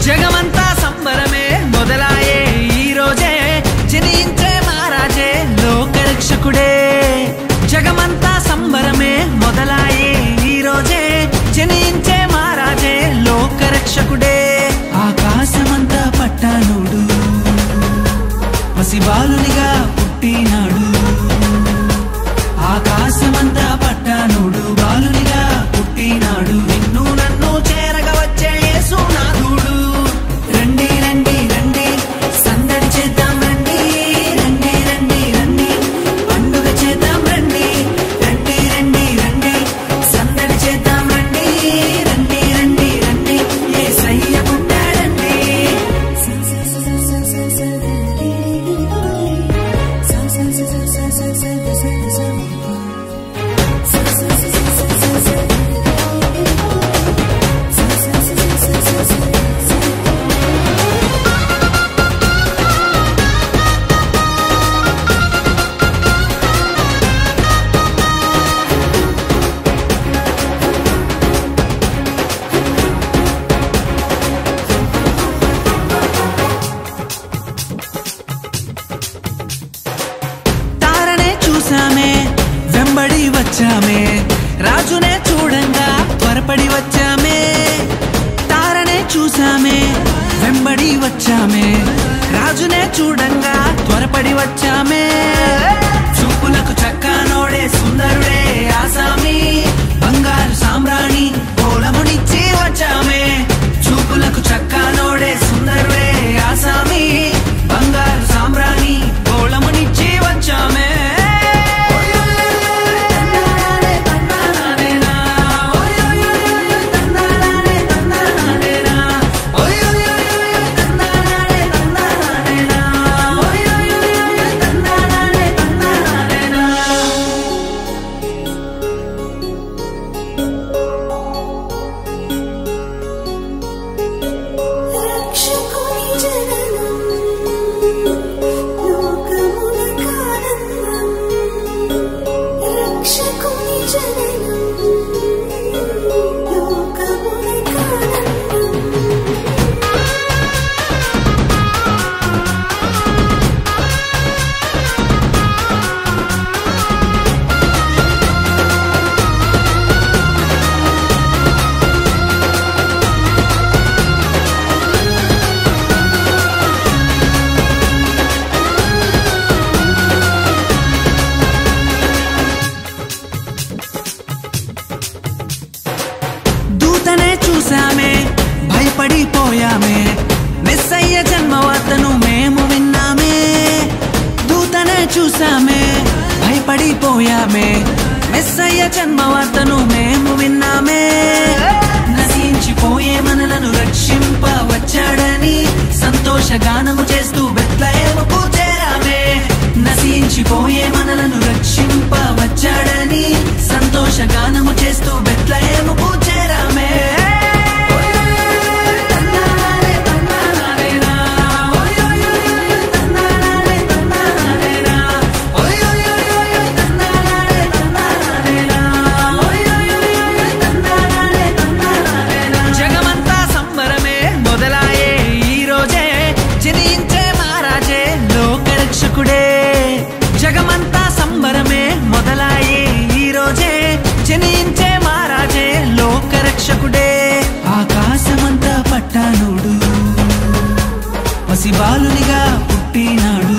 జగమంతా సంబరమే మొదలాయే ఈ రోజే జనించే మహారాజే లోకరక్షకుడే జగమంతా సంబరమే మొదలాయే ఈ రోజే జనించే మహారాజే లోకరక్షకుడే ఆకాశమంతా పట్టానుడు పసిబాలునిగా పుట్టినాడు ఆకాశమంతా పట్టానుడు బాలునిగా పుట్టినాడు నిన్ను నన్ను చేరగా వచ్చే యేసునాథుడు రండి రండి రండి సందడి చేద్దాం రండి రండి రండి రండి పండుగ చేద్దాం రండి రండి రండి రండి సందడి చేద్దాం రండి రండి రండి రండి యేసయ్య పుట్టాడండి వెంబడి వచ్చామే రాజునే చూడంగా త్వరపడి వచ్చామే తారనే చూసామే వెంబడి వచ్చామే రాజునే చూడంగా త్వరపడి వచ్చామే చూపులకు చక్కనోడే సుందరుడే ఆసామి బంగారు సామ్రాణి పోలమునిచ్చి వచ్చామే చూపులకు చక్కనోడే సుందరుడే ఆసామి బంగారు సామ్రాణి పోలమునిచ్చి వచ్చామే చూసామే భయపడిపోయామే మెస్సయ్య జన్మవార్తను మేము విన్నామే దూతనే చూసామే భయపడిపోయామే మెస్సయ్య జన్మవార్తను మేము విన్నామే నశించిపోయే మనలను రక్షింప వచ్చాడని సంతోషగానము చేస్తూ బెత్లెహేముకు చేరామే నశించిపోయే మనలను రక్షింప వచ్చాడని సంతోషగానము చేస్తూ బెత్లెహేముకు చేరామే జగమంతా సంబరమే మొదలాయే ఈ రోజే జనించే మహారాజే లోకరక్షకుడే ఆకాశమంతా పట్టానుడు పసిబాలునిగా పుట్టినాడు